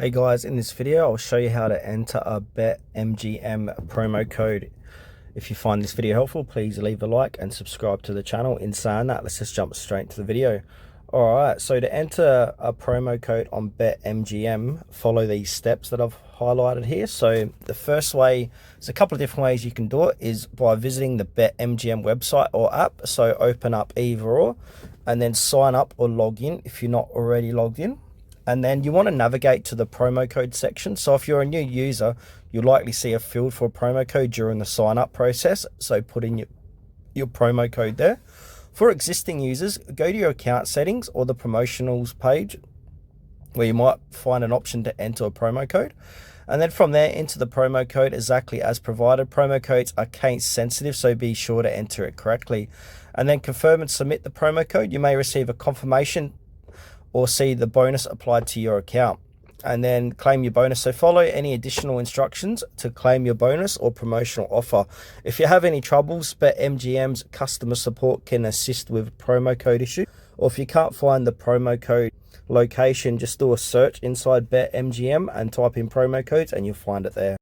Hey guys, in this video I'll show you how to enter a BetMGM promo code. If you find this video helpful, please leave a like and subscribe to the channel. In saying that, let's just jump straight into the video. Alright, so to enter a promo code on BetMGM, follow these steps that I've highlighted here. So the first way, there's a couple of different ways you can do it, is by visiting the BetMGM website or app. So open up either or, and then sign up or log in if you're not already logged in. And then you want to navigate to the promo code section. So if you're a new user, you'll likely see a field for a promo code during the sign up process. So put in your promo code there. For existing users, go to your account settings or the promotionals page, where you might find an option to enter a promo code. And then from there, enter the promo code exactly as provided. Promo codes are case sensitive, so be sure to enter it correctly. And then confirm and submit the promo code. You may receive a confirmation or see the bonus applied to your account, and then claim your bonus. So follow any additional instructions to claim your bonus or promotional offer. If you have any troubles, BetMGM's customer support can assist with promo code issue. Or if you can't find the promo code location, just do a search inside BetMGM and type in promo codes and you'll find it there.